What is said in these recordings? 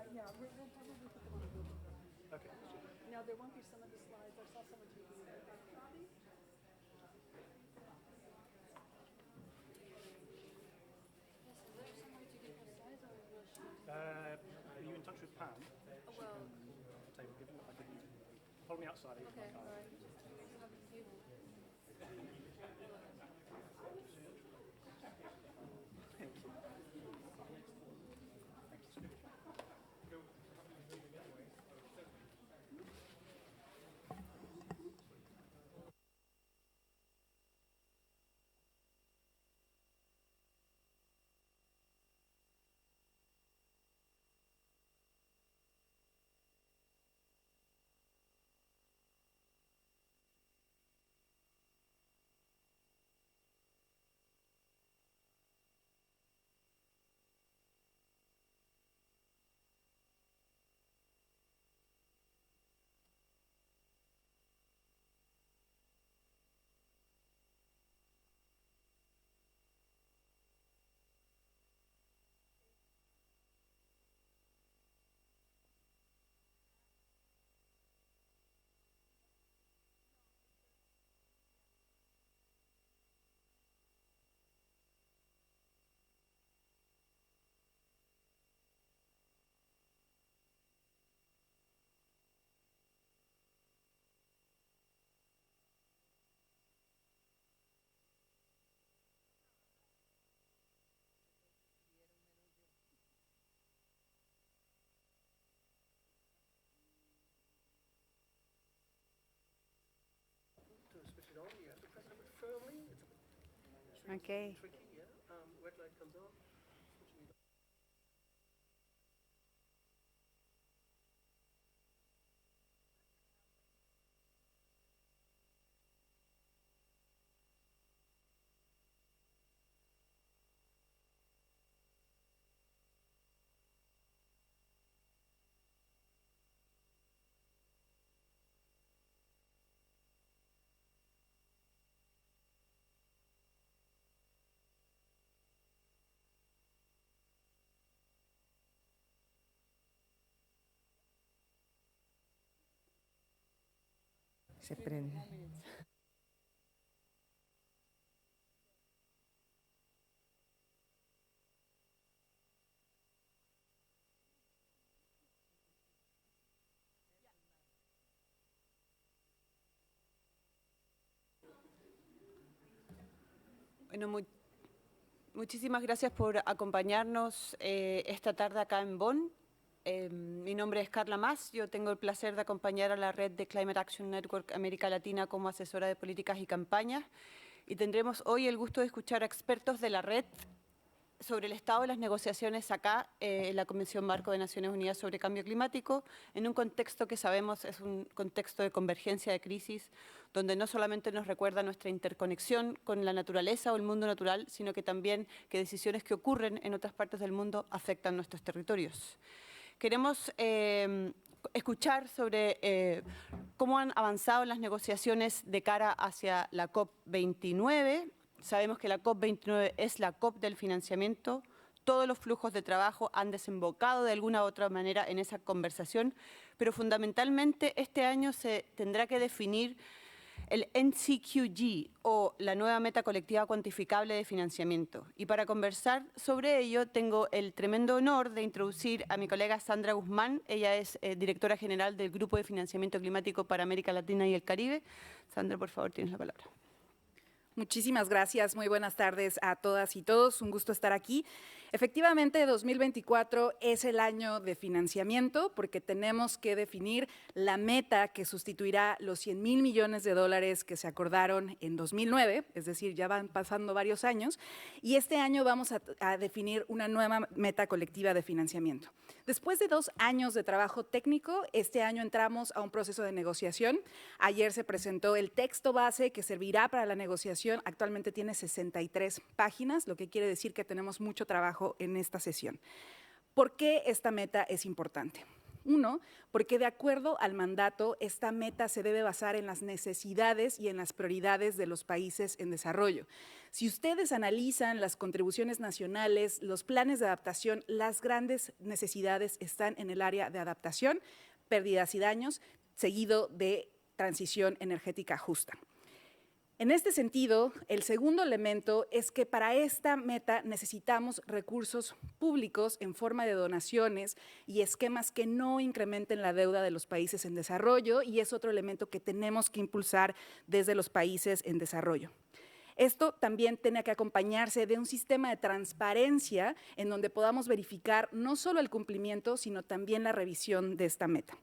Yeah, we'll probably put them on a Google Drive. Okay. Now, there won't be some of the slides. I saw someone taking a copy. Are you in touch with Pam? She can table give them. I can follow me outside. I use my car. Switch it on. You have to press it firmly. It's really Okay. tricky. Yeah. Red light comes on. Switching it on. Se prende. Bueno, muchísimas gracias por acompañarnos esta tarde acá en Bonn. Mi nombre es Carla Mas, yo tengo el placer de acompañar a la red de Climate Action Network América Latina como asesora de políticas y campañas, y tendremos hoy el gusto de escuchar a expertos de la red sobre el estado de las negociaciones acá en la Convención Marco de Naciones Unidas sobre Cambio Climático, en un contexto que sabemos es un contexto de convergencia de crisis, donde no solamente nos recuerda nuestra interconexión con la naturaleza o el mundo natural, sino que también que decisiones que ocurren en otras partes del mundo afectan nuestros territorios. Queremos escuchar sobre cómo han avanzado las negociaciones de cara hacia la COP29. Sabemos que la COP29 es la COP del financiamiento. Todos los flujos de trabajo han desembocado de alguna u otra manera en esa conversación, pero fundamentalmente este año se tendrá que definir el NCQG, o la nueva meta colectiva cuantificable de financiamiento. Y para conversar sobre ello, tengo el tremendo honor de introducir a mi colega Sandra Guzmán. Ella es directora general del Grupo de Financiamiento Climático para América Latina y el Caribe. Sandra, por favor, tienes la palabra. Muchísimas gracias, muy buenas tardes a todas y todos, un gusto estar aquí. Efectivamente, 2024 es el año de financiamiento porque tenemos que definir la meta que sustituirá los 100,000 millones de dólares que se acordaron en 2009, es decir, ya van pasando varios años, y este año vamos a definir una nueva meta colectiva de financiamiento. Después de 2 años de trabajo técnico, este año entramos a un proceso de negociación. Ayer se presentó el texto base que servirá para la negociación. Actualmente tiene 63 páginas, lo que quiere decir que tenemos mucho trabajo en esta sesión. ¿Por qué esta meta es importante? Uno, porque de acuerdo al mandato, esta meta se debe basar en las necesidades y en las prioridades de los países en desarrollo. Si ustedes analizan las contribuciones nacionales, los planes de adaptación, las grandes necesidades están en el área de adaptación, pérdidas y daños, seguido de transición energética justa. En este sentido, el segundo elemento es que para esta meta necesitamos recursos públicos en forma de donaciones y esquemas que no incrementen la deuda de los países en desarrollo, y es otro elemento que tenemos que impulsar desde los países en desarrollo. Esto también tiene que acompañarse de un sistema de transparencia en donde podamos verificar no solo el cumplimiento, sino también la revisión de esta meta.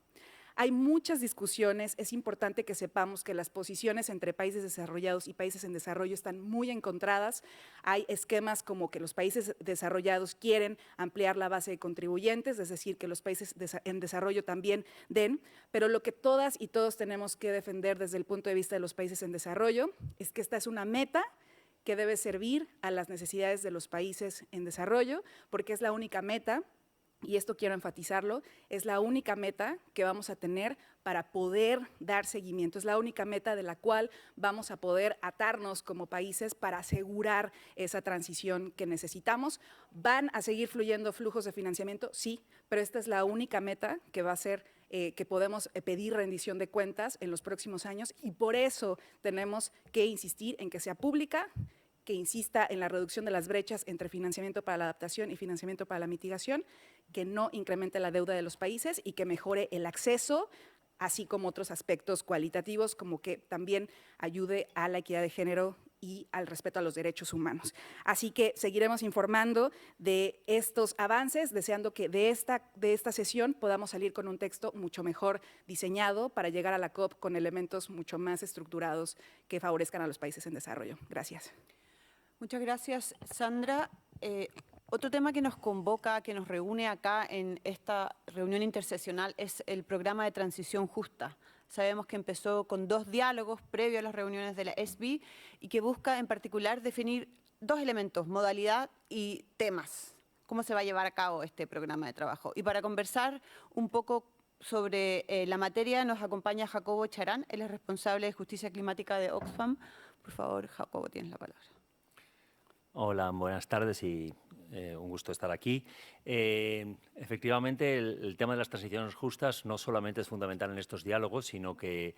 Hay muchas discusiones, es importante que sepamos que las posiciones entre países desarrollados y países en desarrollo están muy encontradas. Hay esquemas como que los países desarrollados quieren ampliar la base de contribuyentes, es decir, que los países en desarrollo también den, pero lo que todas y todos tenemos que defender desde el punto de vista de los países en desarrollo es que esta es una meta que debe servir a las necesidades de los países en desarrollo, porque es la única meta, y esto quiero enfatizarlo, es la única meta que vamos a tener para poder dar seguimiento. Es la única meta de la cual vamos a poder atarnos como países para asegurar esa transición que necesitamos. ¿Van a seguir fluyendo flujos de financiamiento? Sí, pero esta es la única meta que va a ser que podemos pedir rendición de cuentas en los próximos años, y por eso tenemos que insistir en que sea pública, que insista en la reducción de las brechas entre financiamiento para la adaptación y financiamiento para la mitigación, que no incremente la deuda de los países y que mejore el acceso, así como otros aspectos cualitativos, como que también ayude a la equidad de género y al respeto a los derechos humanos. Así que seguiremos informando de estos avances, deseando que de esta sesión podamos salir con un texto mucho mejor diseñado para llegar a la COP con elementos mucho más estructurados que favorezcan a los países en desarrollo. Gracias. Muchas gracias, Sandra. Otro tema que nos convoca, que nos reúne acá en esta reunión interseccional es el programa de transición justa. Sabemos que empezó con 2 diálogos previos a las reuniones de la SB y que busca en particular definir 2 elementos, modalidad y temas. ¿Cómo se va a llevar a cabo este programa de trabajo? Y para conversar un poco sobre la materia nos acompaña Jacobo Charán, él es responsable de justicia climática de Oxfam. Por favor, Jacobo, tienes la palabra. Hola, buenas tardes y un gusto estar aquí. Efectivamente, el tema de las transiciones justas no solamente es fundamental en estos diálogos, sino que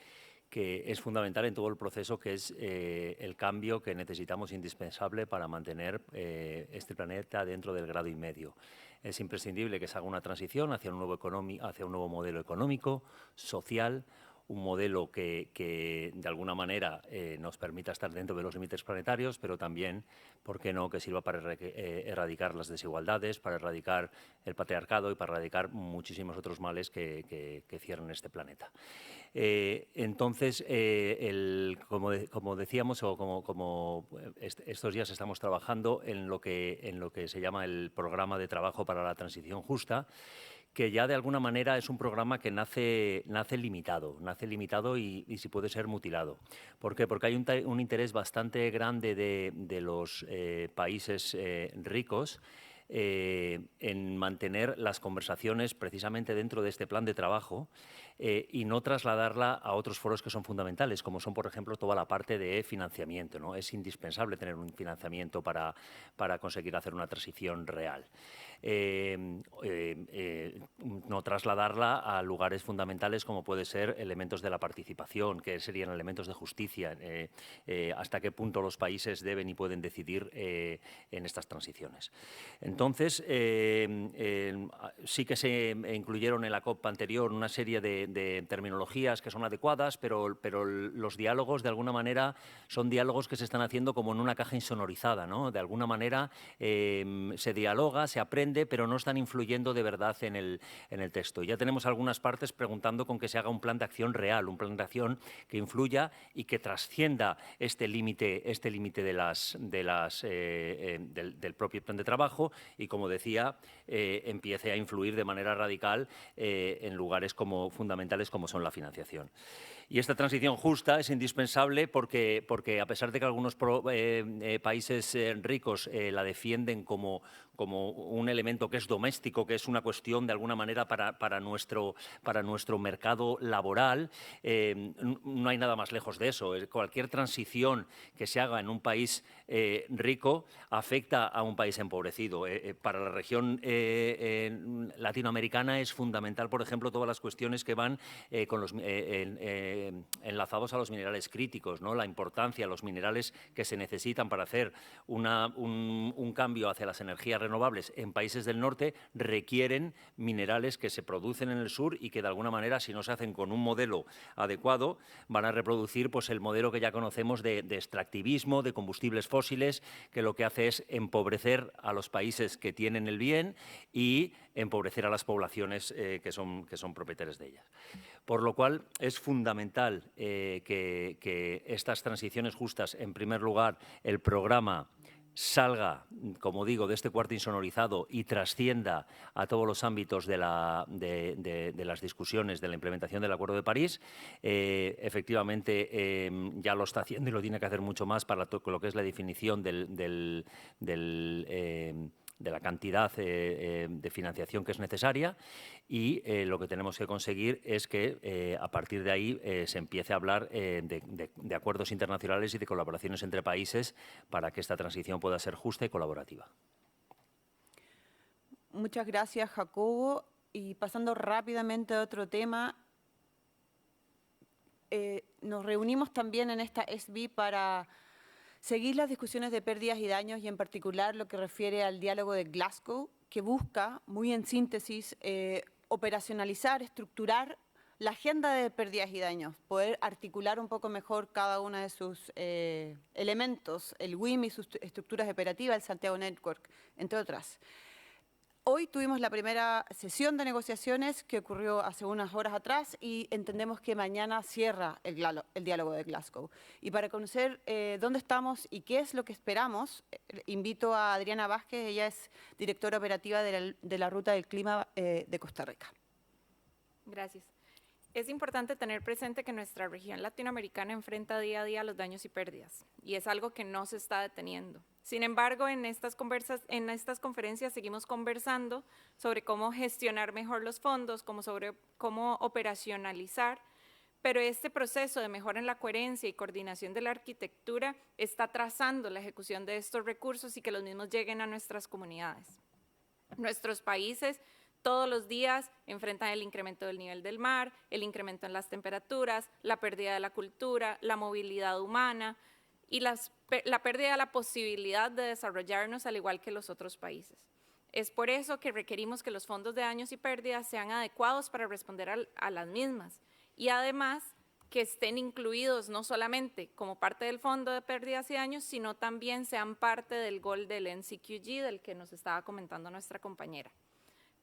es fundamental en todo el proceso, que es el cambio que necesitamos indispensable para mantener este planeta dentro del 1,5 grados. Es imprescindible que se haga una transición hacia un nuevo modelo económico, social, un modelo que de alguna manera nos permita estar dentro de los límites planetarios, pero también, ¿por qué no?, que sirva para erradicar las desigualdades, para erradicar el patriarcado y para erradicar muchísimos otros males que cierran este planeta. Entonces, como decíamos, o como estos días estamos trabajando en lo que se llama el Programa de Trabajo para la Transición Justa, que ya de alguna manera es un programa que nace limitado y si puede ser mutilado. ¿Por qué? Porque hay un interés bastante grande de los países ricos en mantener las conversaciones precisamente dentro de este plan de trabajo y no trasladarla a otros foros que son fundamentales, como son, por ejemplo, toda la parte de financiamiento, ¿no? Es indispensable tener un financiamiento para conseguir hacer una transición real. No trasladarla a lugares fundamentales como puede ser elementos de la participación, que serían elementos de justicia, hasta qué punto los países deben y pueden decidir en estas transiciones. Entonces, sí que se incluyeron en la COP anterior una serie de terminologías que son adecuadas, pero los diálogos, de alguna manera, son diálogos que se están haciendo como en una caja insonorizada, ¿no? De alguna manera se dialoga, se aprende, pero no están influyendo de verdad en el texto. Ya tenemos algunas partes preguntando con que se haga un plan de acción real, un plan de acción que influya y que trascienda este límite del propio plan de trabajo y, como decía, empiece a influir de manera radical en lugares fundamentales como son la financiación. Y esta transición justa es indispensable porque a pesar de que algunos países ricos la defienden como como un elemento que es doméstico, que es una cuestión de alguna manera para nuestro mercado laboral, no hay nada más lejos de eso. Cualquier transición que se haga en un país rico afecta a un país empobrecido. Para la región latinoamericana es fundamental, por ejemplo, todas las cuestiones que van enlazados a los minerales críticos, ¿no? La importancia de los minerales que se necesitan para hacer un cambio hacia las energías renovables en países del norte requieren minerales que se producen en el sur y que de alguna manera, si no se hacen con un modelo adecuado, van a reproducir pues, el modelo que ya conocemos de extractivismo, de combustibles fósiles, que lo que hace es empobrecer a los países que tienen el bien y empobrecer a las poblaciones que son propietarias de ellas. Por lo cual es fundamental que estas transiciones justas, en primer lugar, el programa salga, como digo, de este cuarto insonorizado y trascienda a todos los ámbitos de las discusiones de la implementación del Acuerdo de París. Efectivamente, ya lo está haciendo y lo tiene que hacer mucho más para lo que es la definición de la cantidad de financiación que es necesaria y lo que tenemos que conseguir es que a partir de ahí se empiece a hablar de acuerdos internacionales y de colaboraciones entre países para que esta transición pueda ser justa y colaborativa. Muchas gracias, Jacobo. Y pasando rápidamente a otro tema, nos reunimos también en esta SB para seguir las discusiones de pérdidas y daños y en particular lo que refiere al diálogo de Glasgow, que busca, muy en síntesis, operacionalizar, estructurar la agenda de pérdidas y daños, poder articular un poco mejor cada uno de sus elementos, el WIM y sus estructuras operativas, el Santiago Network, entre otras. Hoy tuvimos la primera sesión de negociaciones que ocurrió hace unas horas atrás y entendemos que mañana cierra el diálogo de Glasgow. Y para conocer dónde estamos y qué es lo que esperamos, invito a Adriana Vázquez, ella es directora operativa de la Ruta del Clima de Costa Rica. Gracias. Es importante tener presente que nuestra región latinoamericana enfrenta día a día los daños y pérdidas, y es algo que no se está deteniendo. Sin embargo, en estas conferencias seguimos conversando sobre cómo gestionar mejor los fondos, sobre cómo operacionalizar, pero este proceso de mejora en la coherencia y coordinación de la arquitectura está trazando la ejecución de estos recursos y que los mismos lleguen a nuestras comunidades. Nuestros países todos los días enfrentan el incremento del nivel del mar, el incremento en las temperaturas, la pérdida de la cultura, la movilidad humana y la pérdida de la posibilidad de desarrollarnos al igual que los otros países. Es por eso que requerimos que los fondos de daños y pérdidas sean adecuados para responder a las mismas y además que estén incluidos no solamente como parte del fondo de pérdidas y daños, sino también sean parte del gol del NCQG del que nos estaba comentando nuestra compañera,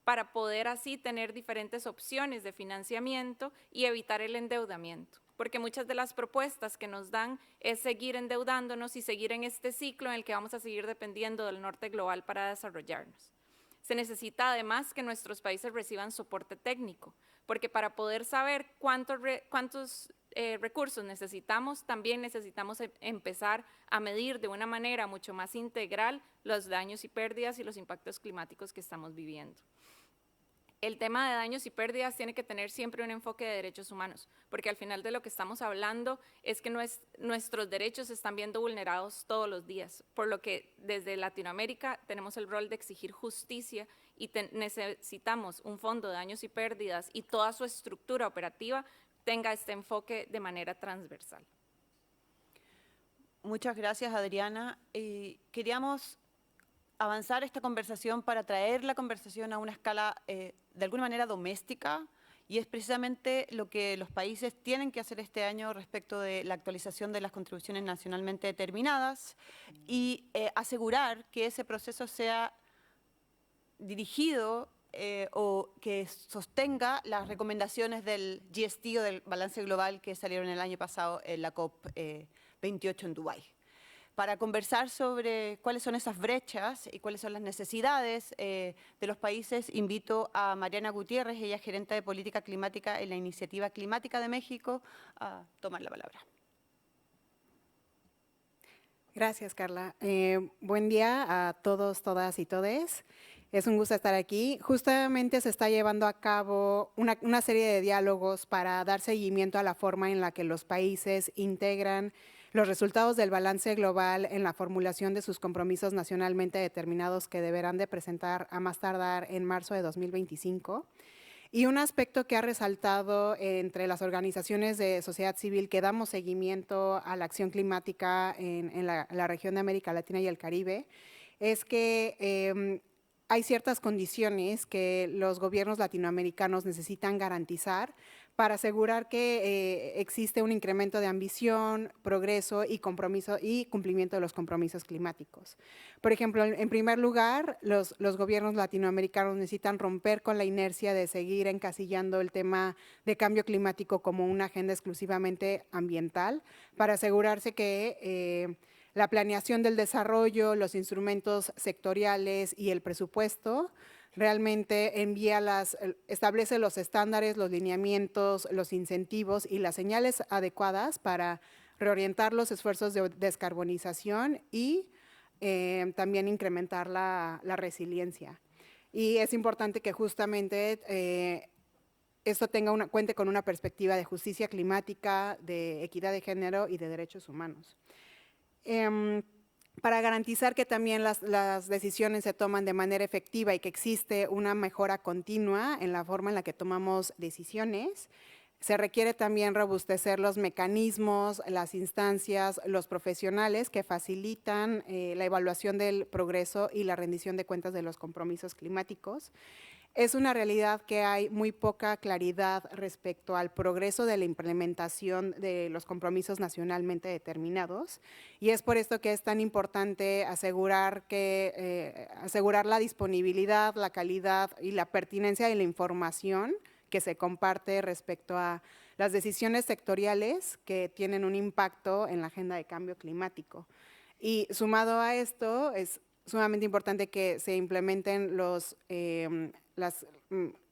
para poder así tener diferentes opciones de financiamiento y evitar el endeudamiento. Porque muchas de las propuestas que nos dan es seguir endeudándonos y seguir en este ciclo en el que vamos a seguir dependiendo del norte global para desarrollarnos. Se necesita además que nuestros países reciban soporte técnico, porque para poder saber cuántos recursos necesitamos, también necesitamos empezar a medir de una manera mucho más integral los daños y pérdidas y los impactos climáticos que estamos viviendo. El tema de daños y pérdidas tiene que tener siempre un enfoque de derechos humanos, porque al final de lo que estamos hablando es que nuestros derechos se están viendo vulnerados todos los días, por lo que desde Latinoamérica tenemos el rol de exigir justicia y necesitamos un fondo de daños y pérdidas y toda su estructura operativa tenga este enfoque de manera transversal. Muchas gracias, Adriana. Queríamos avanzar esta conversación para traer la conversación a una escala de alguna manera doméstica, y es precisamente lo que los países tienen que hacer este año respecto de la actualización de las contribuciones nacionalmente determinadas y asegurar que ese proceso sea dirigido o que sostenga las recomendaciones del GST o del balance global que salieron el año pasado en la COP28 en Dubái. Para conversar sobre cuáles son esas brechas y cuáles son las necesidades de los países, invito a Mariana Gutiérrez, ella es gerente de política climática en la Iniciativa Climática de México, a tomar la palabra. Gracias, Carla. Buen día a todos, todas y todes. Es un gusto estar aquí. Justamente se está llevando a cabo una serie de diálogos para dar seguimiento a la forma en la que los países integran los resultados del balance global en la formulación de sus compromisos nacionalmente determinados que deberán de presentar a más tardar en marzo de 2025. Y un aspecto que ha resaltado entre las organizaciones de sociedad civil que damos seguimiento a la acción climática en la región de América Latina y el Caribe es que hay ciertas condiciones que los gobiernos latinoamericanos necesitan garantizar para asegurar que existe un incremento de ambición, progreso y compromiso y cumplimiento de los compromisos climáticos. Por ejemplo, en primer lugar, los gobiernos latinoamericanos necesitan romper con la inercia de seguir encasillando el tema de cambio climático como una agenda exclusivamente ambiental para asegurarse que la planeación del desarrollo, los instrumentos sectoriales y el presupuesto realmente establece los estándares, los lineamientos, los incentivos y las señales adecuadas para reorientar los esfuerzos de descarbonización y también incrementar la resiliencia. Y es importante que justamente esto cuente con una perspectiva de justicia climática, de equidad de género y de derechos humanos. Para garantizar que también las decisiones se toman de manera efectiva y que existe una mejora continua en la forma en la que tomamos decisiones, se requiere también robustecer los mecanismos, las instancias, los profesionales que facilitan la evaluación del progreso y la rendición de cuentas de los compromisos climáticos. Es una realidad que hay muy poca claridad respecto al progreso de la implementación de los compromisos nacionalmente determinados y es por esto que es tan importante asegurar la disponibilidad, la calidad y la pertinencia de la información que se comparte respecto a las decisiones sectoriales que tienen un impacto en la agenda de cambio climático. Y sumado a esto, es sumamente importante que se implementen las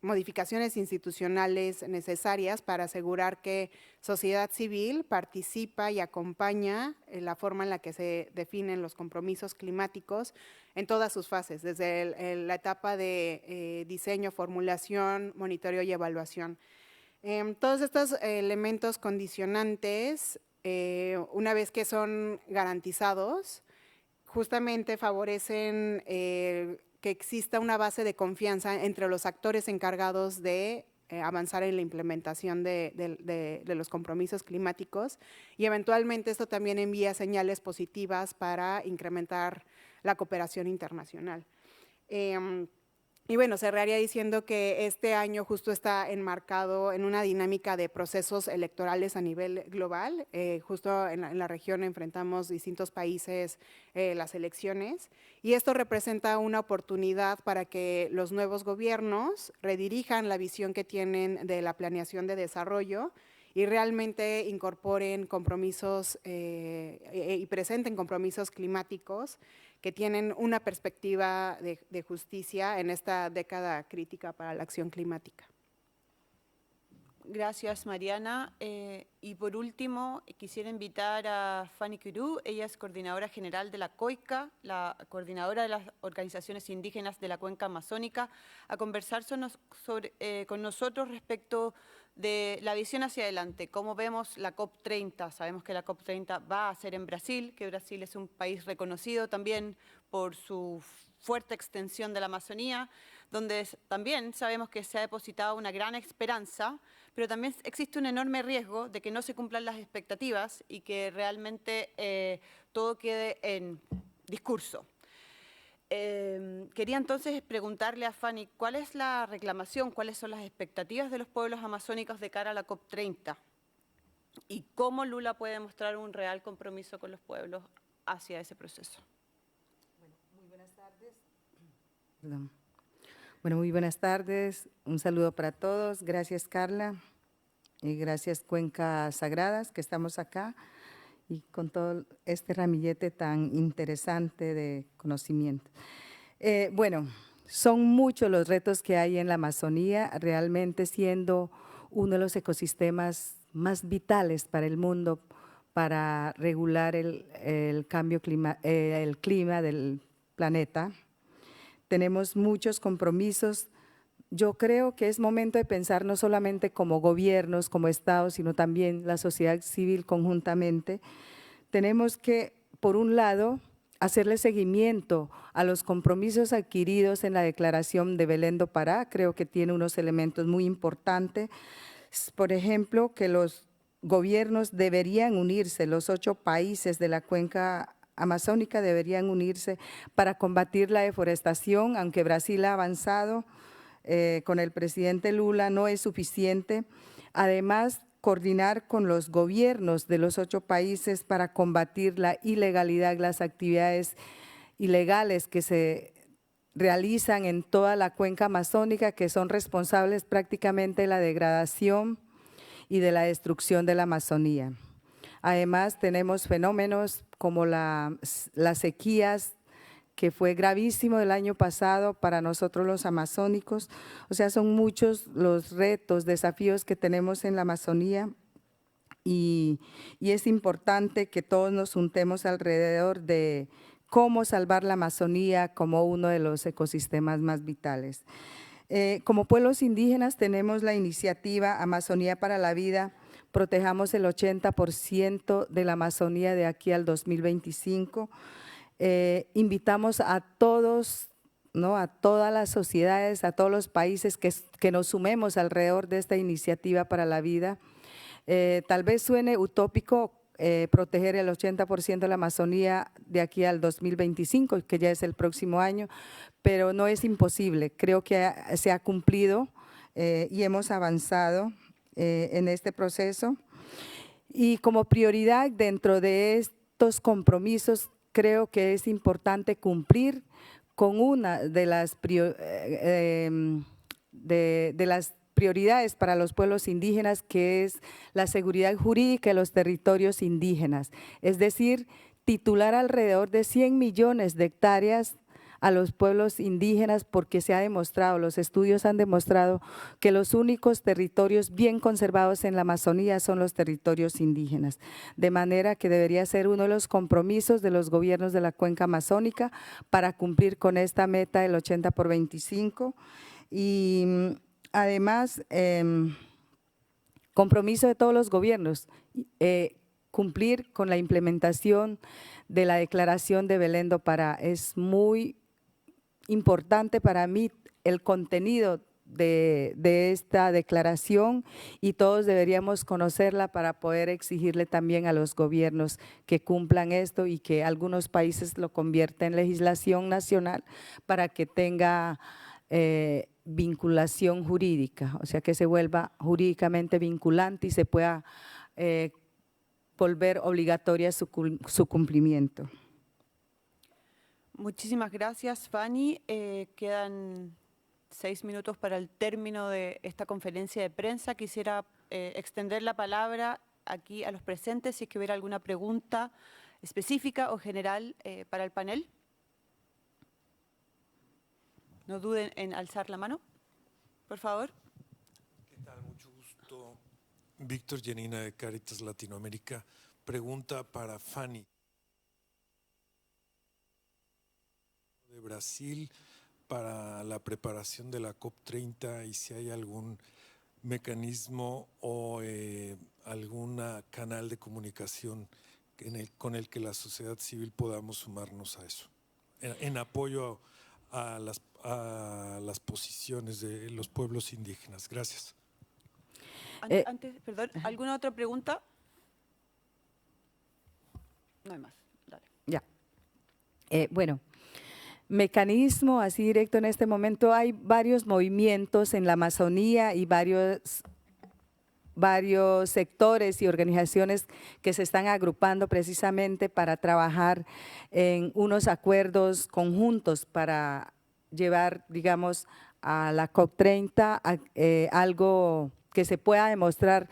modificaciones institucionales necesarias para asegurar que sociedad civil participa y acompaña en la forma en la que se definen los compromisos climáticos en todas sus fases, desde la etapa de diseño, formulación, monitoreo y evaluación. Todos estos elementos condicionantes, una vez que son garantizados, justamente favorecen que exista una base de confianza entre los actores encargados de avanzar en la implementación de los compromisos climáticos y eventualmente esto también envía señales positivas para incrementar la cooperación internacional. Y bueno, cerraría diciendo que este año justo está enmarcado en una dinámica de procesos electorales a nivel global. Justo en la región enfrentamos distintos países las elecciones y esto representa una oportunidad para que los nuevos gobiernos redirijan la visión que tienen de la planeación de desarrollo y realmente incorporen compromisos y presenten compromisos climáticos que tienen una perspectiva de justicia en esta década crítica para la acción climática. Gracias, Mariana. Y por último, quisiera invitar a Fanny Curú. Ella es coordinadora general de la COICA, la coordinadora de las organizaciones indígenas de la cuenca amazónica, a conversar con nosotros respecto de la visión hacia adelante, cómo vemos la COP30. Sabemos que la COP30 va a ser en Brasil, que Brasil es un país reconocido también por su fuerte extensión de la Amazonía, donde también sabemos que se ha depositado una gran esperanza, pero también existe un enorme riesgo de que no se cumplan las expectativas y que realmente todo quede en discurso. Quería entonces preguntarle a Fanny, ¿cuál es la reclamación, cuáles son las expectativas de los pueblos amazónicos de cara a la COP30? ¿Y cómo Lula puede mostrar un real compromiso con los pueblos hacia ese proceso? Bueno, muy buenas tardes. Bueno, muy buenas tardes. Un saludo para todos. Gracias, Carla. Y gracias, Cuenca Sagradas, que estamos acá. Y con todo este ramillete tan interesante de conocimiento. Bueno, son muchos los retos que hay en la Amazonía, realmente siendo uno de los ecosistemas más vitales para el mundo, para regular el clima del planeta. Tenemos muchos compromisos. Yo creo que es momento de pensar no solamente como gobiernos, como estados, sino también la sociedad civil conjuntamente. Tenemos que, por un lado, hacerle seguimiento a los compromisos adquiridos en la Declaración de Belén do Pará. Creo que tiene unos elementos muy importantes. Por ejemplo, que los gobiernos deberían unirse, los 8 países de la cuenca amazónica deberían unirse para combatir la deforestación, aunque Brasil ha avanzado con el presidente Lula, no es suficiente. Además, coordinar con los gobiernos de los 8 países para combatir la ilegalidad, las actividades ilegales que se realizan en toda la cuenca amazónica, que son responsables prácticamente de la degradación y de la destrucción de la Amazonía. Además, tenemos fenómenos como las sequías, que fue gravísimo el año pasado para nosotros los amazónicos. O sea, son muchos los retos, desafíos que tenemos en la Amazonía y es importante que todos nos juntemos alrededor de cómo salvar la Amazonía como uno de los ecosistemas más vitales. Como pueblos indígenas tenemos la iniciativa Amazonía para la Vida, protejamos el 80% de la Amazonía de aquí al 2025. Invitamos a todos, ¿no?, a todas las sociedades, a todos los países que nos sumemos alrededor de esta iniciativa para la vida. Tal vez suene utópico proteger el 80% de la Amazonía de aquí al 2025, que ya es el próximo año, pero no es imposible. Creo que se ha cumplido y hemos avanzado en este proceso. Y como prioridad dentro de estos compromisos, creo que es importante cumplir con una de las prioridades para los pueblos indígenas, que es la seguridad jurídica de los territorios indígenas. Es decir, titular alrededor de 100 millones de hectáreas a los pueblos indígenas, porque se ha demostrado, los estudios han demostrado que los únicos territorios bien conservados en la Amazonía son los territorios indígenas. De manera que debería ser uno de los compromisos de los gobiernos de la cuenca amazónica para cumplir con esta meta del 80 por 25. Y además, compromiso de todos los gobiernos, cumplir con la implementación de la Declaración de Belén do Pará. Es muy importante para mí el contenido de esta declaración y todos deberíamos conocerla para poder exigirle también a los gobiernos que cumplan esto y que algunos países lo conviertan en legislación nacional para que tenga vinculación jurídica, o sea, que se vuelva jurídicamente vinculante y se pueda volver obligatoria su cumplimiento. Muchísimas gracias, Fanny. Quedan 6 minutos para el término de esta conferencia de prensa. Quisiera extender la palabra aquí a los presentes si es que hubiera alguna pregunta específica o general para el panel. No duden en alzar la mano, por favor. ¿Qué tal? Mucho gusto. Víctor Janina de Cáritas Latinoamérica. Pregunta para Fanny. De Brasil para la preparación de la COP30 y si hay algún mecanismo o algún canal de comunicación con el que la sociedad civil podamos sumarnos a eso, en apoyo a las posiciones de los pueblos indígenas. Gracias. Perdón, ¿alguna otra pregunta? No hay más, dale. Ya. Bueno, mecanismo así directo en este momento, hay varios movimientos en la Amazonía y varios sectores y organizaciones que se están agrupando precisamente para trabajar en unos acuerdos conjuntos para llevar, digamos, a la COP30 algo que se pueda demostrar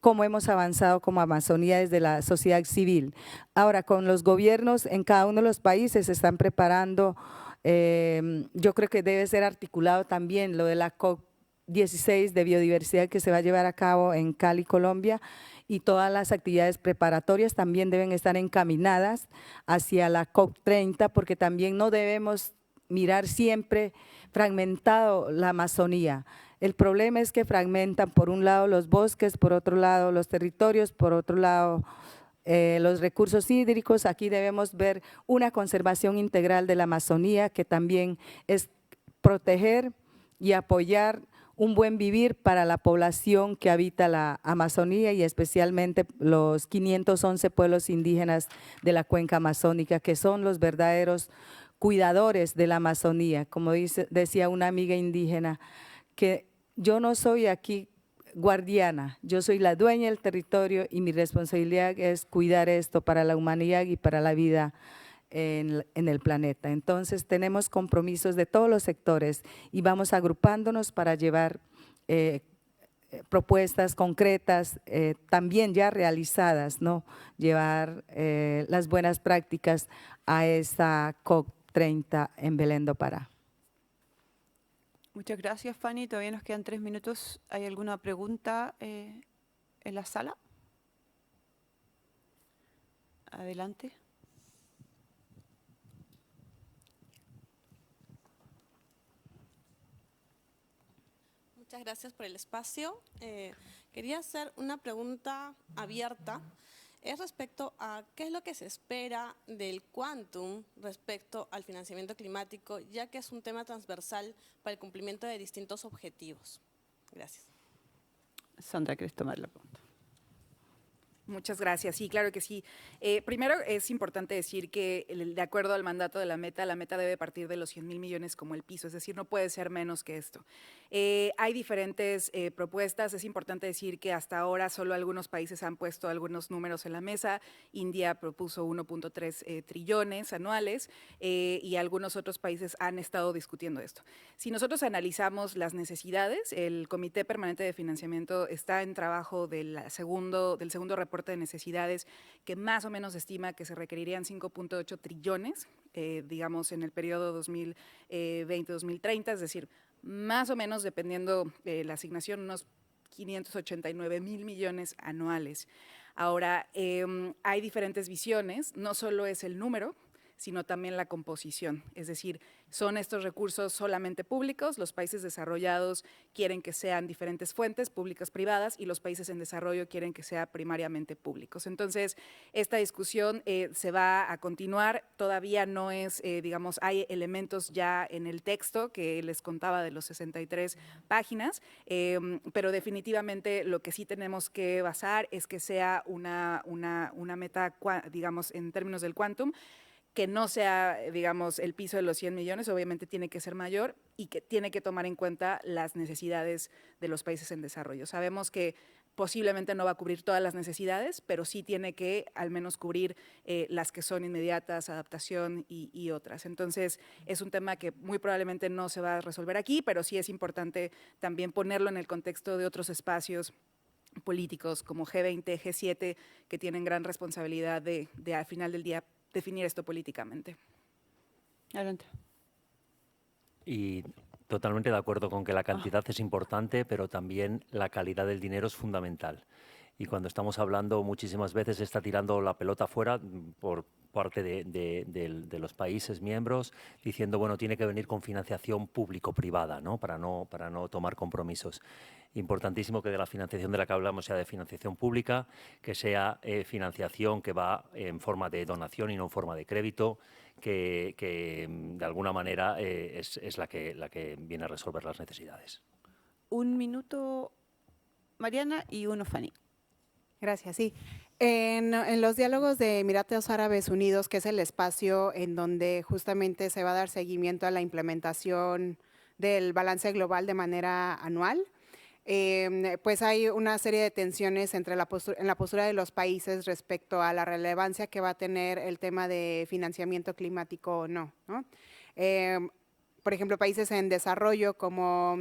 cómo hemos avanzado como Amazonía desde la sociedad civil. Ahora, con los gobiernos en cada uno de los países se están preparando, yo creo que debe ser articulado también lo de la COP 16 de biodiversidad que se va a llevar a cabo en Cali, Colombia, y todas las actividades preparatorias también deben estar encaminadas hacia la COP30, porque también no debemos mirar siempre fragmentado la Amazonía. El problema es que fragmentan por un lado los bosques, por otro lado los territorios, por otro lado los recursos hídricos. Aquí debemos ver una conservación integral de la Amazonía, que también es proteger y apoyar un buen vivir para la población que habita la Amazonía y especialmente los 511 pueblos indígenas de la cuenca amazónica, que son los verdaderos cuidadores de la Amazonía. Como decía una amiga indígena, que yo no soy aquí guardiana, yo soy la dueña del territorio y mi responsabilidad es cuidar esto para la humanidad y para la vida en el planeta. Entonces tenemos compromisos de todos los sectores y vamos agrupándonos para llevar propuestas concretas, también ya realizadas, ¿no? Llevar las buenas prácticas a esta COP30 en Belén do Pará. Muchas gracias, Fanny. Todavía nos quedan 3 minutos. ¿Hay alguna pregunta en la sala? Adelante. Muchas gracias por el espacio. Quería hacer una pregunta abierta. Es respecto a qué es lo que se espera del quantum respecto al financiamiento climático, ya que es un tema transversal para el cumplimiento de distintos objetivos. Gracias. Sandra, ¿quieres tomar la pregunta? Muchas gracias. Sí, claro que sí. Primero es importante decir que de acuerdo al mandato de la meta debe partir de los 100.000 millones como el piso, es decir, no puede ser menos que esto. Hay diferentes propuestas. Es importante decir que hasta ahora solo algunos países han puesto algunos números en la mesa. India propuso 1.3 trillones anuales y algunos otros países han estado discutiendo esto. Si nosotros analizamos las necesidades, el Comité Permanente de Financiamiento está en trabajo del segundo reporte de necesidades, que más o menos estima que se requerirían 5.8 trillones, digamos, en el periodo 2020-2030, es decir, más o menos, dependiendo de la asignación, unos 589.000 millones anuales. Ahora, hay diferentes visiones, no solo es el número, sino también la composición, es decir, son estos recursos solamente públicos, los países desarrollados quieren que sean diferentes fuentes, públicas, privadas, y los países en desarrollo quieren que sea primariamente públicos. Entonces, esta discusión se va a continuar, todavía no es, digamos, hay elementos ya en el texto que les contaba de los 63 páginas, pero definitivamente lo que sí tenemos que basar es que sea una meta, digamos, en términos del quantum, que no sea, digamos, el piso de los 100 millones, obviamente tiene que ser mayor y que tiene que tomar en cuenta las necesidades de los países en desarrollo. Sabemos que posiblemente no va a cubrir todas las necesidades, pero sí tiene que al menos cubrir las que son inmediatas, adaptación y otras. Entonces, es un tema que muy probablemente no se va a resolver aquí, pero sí es importante también ponerlo en el contexto de otros espacios políticos como G20, G7, que tienen gran responsabilidad de al final del día definir esto políticamente. Adelante. Y totalmente de acuerdo con que la cantidad es importante, pero también la calidad del dinero es fundamental. Y cuando estamos hablando, muchísimas veces está tirando la pelota fuera por parte de los países miembros, diciendo, bueno, tiene que venir con financiación público-privada, ¿no? Para no tomar compromisos. Importantísimo que de la financiación de la que hablamos sea de financiación pública, que sea financiación que va en forma de donación y no en forma de crédito, que de alguna manera es la que viene a resolver las necesidades. 1 minuto, Mariana, y 1, Fanny. Gracias, sí. En los diálogos de Emiratos Árabes Unidos, que es el espacio en donde justamente se va a dar seguimiento a la implementación del balance global de manera anual, pues hay una serie de tensiones entre en la postura de los países respecto a la relevancia que va a tener el tema de financiamiento climático o no, ¿no? Por ejemplo, países en desarrollo como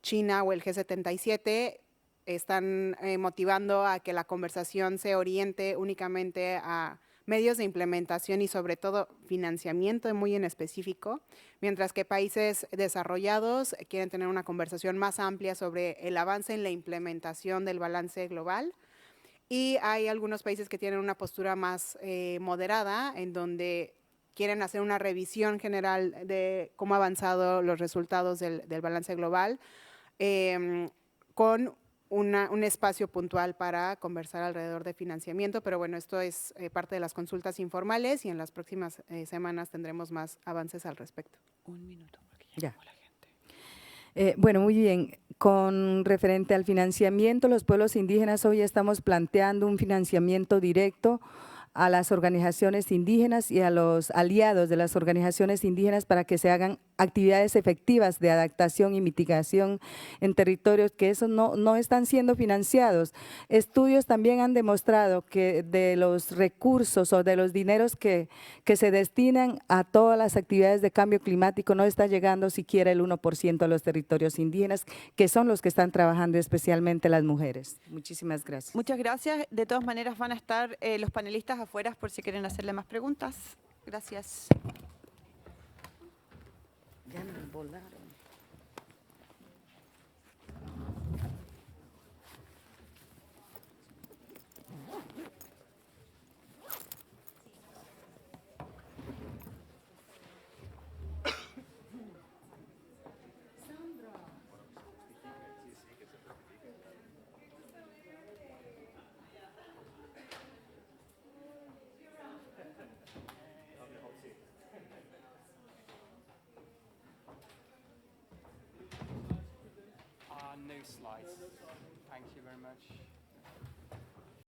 China o el G77 están motivando a que la conversación se oriente únicamente a medios de implementación y sobre todo financiamiento muy en específico, mientras que países desarrollados quieren tener una conversación más amplia sobre el avance en la implementación del balance global. Y hay algunos países que tienen una postura más moderada, en donde quieren hacer una revisión general de cómo han avanzado los resultados del balance global, con un espacio puntual para conversar alrededor de financiamiento, pero bueno, esto es parte de las consultas informales y en las próximas semanas tendremos más avances al respecto. Un minuto, porque Ya. llamó la gente. Bueno, muy bien. Con referente al financiamiento, los pueblos indígenas hoy estamos planteando un financiamiento directo a las organizaciones indígenas y a los aliados de las organizaciones indígenas para que se hagan actividades efectivas de adaptación y mitigación en territorios que eso no están siendo financiados. Estudios también han demostrado que de los recursos o de los dineros que se destinan a todas las actividades de cambio climático no está llegando siquiera el 1% a los territorios indígenas, que son los que están trabajando, especialmente las mujeres. Muchísimas gracias. Muchas gracias. De todas maneras van a estar los panelistas afuera por si quieren hacerle más preguntas. Gracias. Ya me volaron. No slides. Thank you very much.